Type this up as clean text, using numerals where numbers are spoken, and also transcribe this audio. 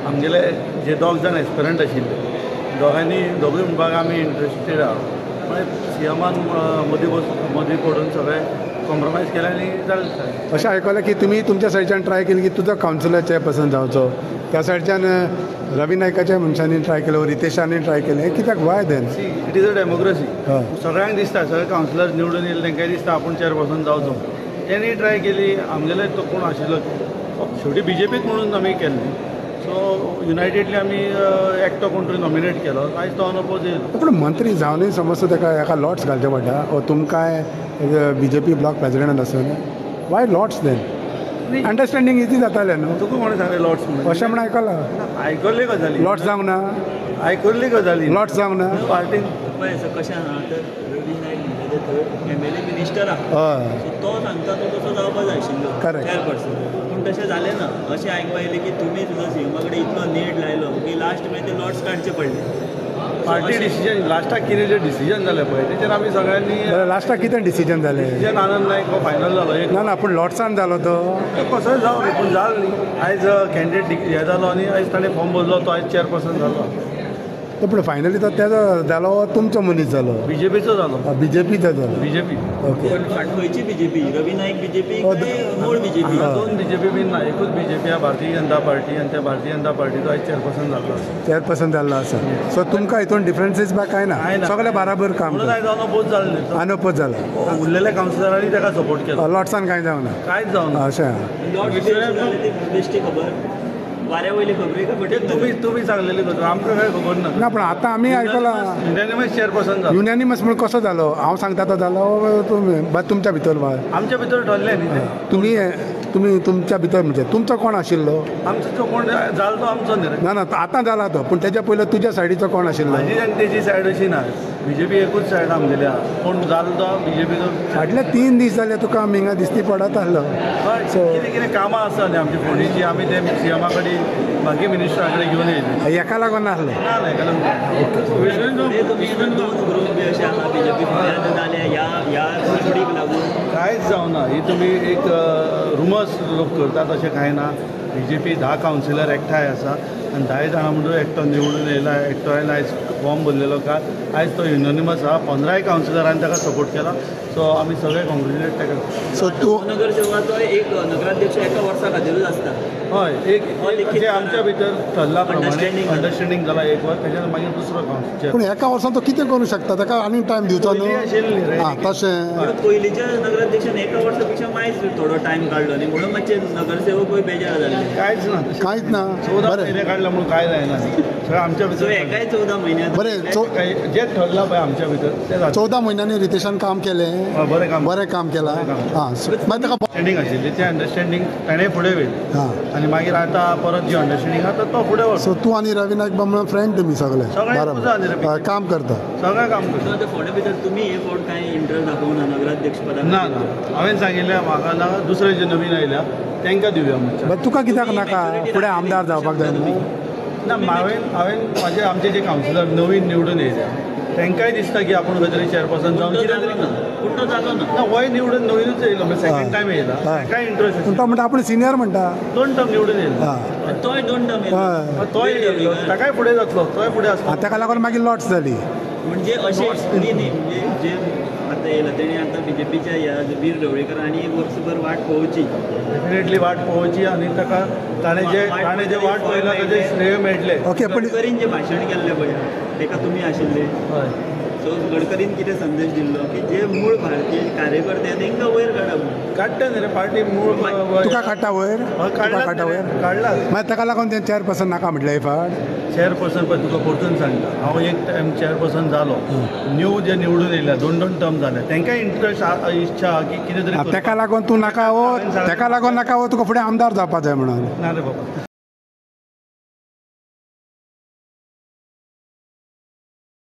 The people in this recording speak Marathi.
आमगेले जे दोग जाण एस्पिरंट आशिल्ले दोगूय म्हणपाक आमी इंट्रस्टेड आहा मागीर सीएमान मदीं पडून सगळें कॉम्प्रोमायज केलें आनी जालें. अशें आयकलां की तुमी तुमच्या सायडच्यान ट्राय केली की तुजो कावन्सिलर चेअरपर्सन जावचो, त्या सायडच्यान रवी नायकाच्या मनशांनी ट्राय केलो, रितेशांनी ट्राय केलें, कित्याक why then? It is a democracy. सगळ्यांक दिसता सगळे कावन्सिलर निवडून येयले तांकांय दिसता आपूण चेअरपर्सन जावचो. तेणी ट्राय केली, आमगेले तो कोण आशिल्लो शेवटी BJPक म्हणून आमी केल्ली. सो युनायटेडली आमी एकटो कोण तरी नॉमिनेट केलो, आयज तो अनअपोज येयलो. पूण मंत्री जावनय समज ताका एका लॉट्स घालचे पडटा, ओ तुमकांय BJP ब्लॉक प्रेसिडेंट आसून why lots then? Understanding easy जातालें न्हू? तुका कोणें सांगलें लॉट्स म्हणून? अशें म्हण आयकलां. आयकल्ली गजाली. लॉट्स जावंक ना? आयकल्ली गजाली. लॉट्स जावंक ना? पार्टीन पळय कशें आहा तर रवी नायक म्हणजे थंय MLA मिनिस्टर आहा. हय, सो तो सांगता तो तसो जावपा जाय आशिल्लो Correct. चेअरपर्सन. पूण तशें जालें ना. अशें आयकपा येयलें की तुमी तुजो सीएमा कडेन इतलो नेट लायलो की लास्ट मागीर ते लॉट्स काडचे पडले. पार्टी डिसिजन लास्टाक कितें जें डिसिजन जालें पळय तेचेर आमी सगळ्यांनी लास्टाक कितें डिसिजन जालें? डिसिजन आनंद नायक हो फायनल जालो. एक ना ना, पूण लॉट्सान जालो तो. कसोय जावं न्ही, पूण जालो न्ही. आयज कॅन्डिडेट हे जालो आनी आयज ताणें फॉर्म भरलो, तो आयज चेअरपर्सन जालो. तो पूण फायनली तो तेजो जालो, तुमचो मनीस जालो, BJPचो जालो. BJPचो जालो. BJP. ओके. पण खंयची BJP? रवी नायक BJP काय मूळ BJP? दोन BJP बीन ना, एकूच BJP हा भारतीय जनता पार्टी, आनी त्या भारतीय जनता पार्टीचो आयज चेअरपर्सन जालो. चेअरपर्सन जाल्लो आसा. सो तुमकां हितून डिफरन्सीस बा काय ना? सगळे बाराबर काम म्हणून आयज अनअपोज जाल्ले. अनअपोज जाला. उरलेल्या कावन्सिलरांनी ताका सपोर्ट केलो. लॉट्सान कांय जावं ना? कांयच जावं ना. अशें लॉट्स ती बेश्टी खबर वाऱ्या वयली खबरी काय बट तुमी सांगलेली गजाल आमकां काय खबर ना. ना, पूण आतां आमी आयकलां युनानिमस चेअरपर्सन जालो. युनॅनिमस म्हण कसो जालो? हांव सांगता तो जालो तुमी तुमच्या भितर वा आमच्या भितर ठरलें न्ही तें. तुमी तुमी तुमच्या भितर म्हणजे तुमचो कोण आशिल्लो? आमचो जो कोण जालो तो आमचो न्ही रे. ना ना, आतां जाला तो, पूण तेच्या पयलीं तुज्या सायडीचो कोण आशिल्लो? म्हाजी आनी तेजी सायड अशी ना. BJP एकूच सायड आमगेली आहा. कोण जालो तो BJPचो. फाटले 3 दीस जाले तुका आमी हिंगा दिसती पडत आसलो. कितें कितें कामां आसा न्ही आमची फोंडेची, आमी ते CMA कडेन बाकी मिनिस्टरा कडेन घेवन येयली. हेका लागून नासलो. ना ना हेका लागून तुमी दोन ग्रूप बी अशे आहा BJP फुड्यान जाले ह्या चुडीक लागून कांयच जावना. ही तुमी एक रुमर्स लोक करतात अशें कांय ना. BJP 10 कावन्सिलर एकठांय आसा आनी 10 जाणां म्हणून एकटो निवडून येयला. एकटोयन आयज फॉर्म भरलेलो का आयज तो युनॅनिमस आहा. 15 कावन्सिलरांनी ताका सपोर्ट केला. सो आमी सगळे कॉंग्रेच्युलेट ताका. सो तूं नगरसेवकाचो एक नगराध्यक्ष एका वर्सा खातीरूच आसता. हय, एक जे आमच्या भितर ठरला प्रमाणे अंडरस्टँडींग जाला 1 वर्स, तेच्या मागीर दुसरो कावन्सिलर. पूण एका वर्सान तो कितें करूं शकता? ताका आनी टायम दिवचो न्हू? आशिल्ली रे. हां, तशें. पण पयलींच्या नगराध्यक्षान एका वर्सा पेक्षा मायज थोडो टायम काडलो न्ही, म्हणून मातशे नगरसेवकूय बेजार जाल्ले. कांयच ना. कांयच ना. 14 बरें महिने काडला म्हणून काय जायना. सगळें आमच्या सो भितर एकाय 14 म्हयन्यात बरें. जे ठरला पळय आमच्या भितर ते जाता. 14 महिन्यांनी रितेशान काम केलें. बरें काम. बरें काम केलां. हां, मागीर ताका अंडरस्टँडींग आशिल्ली. ते अंडरस्टँडींग ताणें फुडें व्हेली. हां. आनी मागीर आतां परत जी अंडरस्टँडींग आहा तो फुडें व्हरता. सो तूं आनी रवी नायक बाबा फ्रेंड तुमी सगळे सगळे पुजा आनी रवी. बरोबर काम करता. सगळें काम करता. सो आतां फोंड्या भितर तुमी हे फावट कांय इंट्रस्ट दाखोवना नगराध्यक्ष पदाक? ना ना, हांवें सांगिल्लें म्हाका ना, दुसरे जे नवीन आयल्या तांकां दिवया म्हणून. बट तुका कित्याक नाका फुडें आमदार जावपाक जाय न्हू? ना, हांवें म्हाजे आमचे जे नवीन निवडून येयल्या तांकांय दिसता की आपूण खंय तरी चेअरपर्सन जावन कितें तरी पूण तो जालो ना. ना. वय निवडून नवीनच येयलो, सेकंड टायम येयला. काय इंट्रस्ट पूण तो म्हणटा आपूण सिनियर म्हणटा. 2 टर्म निवडून येयला. हां, तोय 2 टर्म हय. तोय येयलो, ताकाय फुडें जातलो, तोय फुडें आसलो. ताका लागून मागीर लॉट्स जाली. म्हणजे अशें न्ही म्हणजे जे आतां येयला तेणी आतां BJPच्या ह्या वीर ढवळीकर आनी एक वर्सभर वाट पळोवची. डेफिनेटली वाट पळोवची आनी ताका ताणें जे वाट पळयला ताचें श्रेय मेळटलें. ओके, पूण गडकरीन जें भाशण केल्लें पळय तेका तुमी आशिल्ले. हय. सो गडकरीन कितें संदेश दिल्लो की जे मूळ भारतीय कार्यकर्ते तांकां वयर काडा म्हणून. काडटा न्ही रे पार्टी मूळ. तुका काडटा वयर? तुका काडटा वयर? काडला. मागीर ताका लागून तें चेअरपर्सन नाका म्हटलें हे फाट? चेअरपर्सन पळय तुका परतून सांगता, हांव एक टायम चेअरपर्सन जालो. न्यू जे निवडून येयल्या 2 टर्म जाले तांकांय इंट्रस्ट इच्छा आहा की कितें तरी. ताका लागून तूं नाका हो, ताका लागून नाका हो तुका फुडें आमदार जावपाक जाय म्हणून? ना रे बाबा.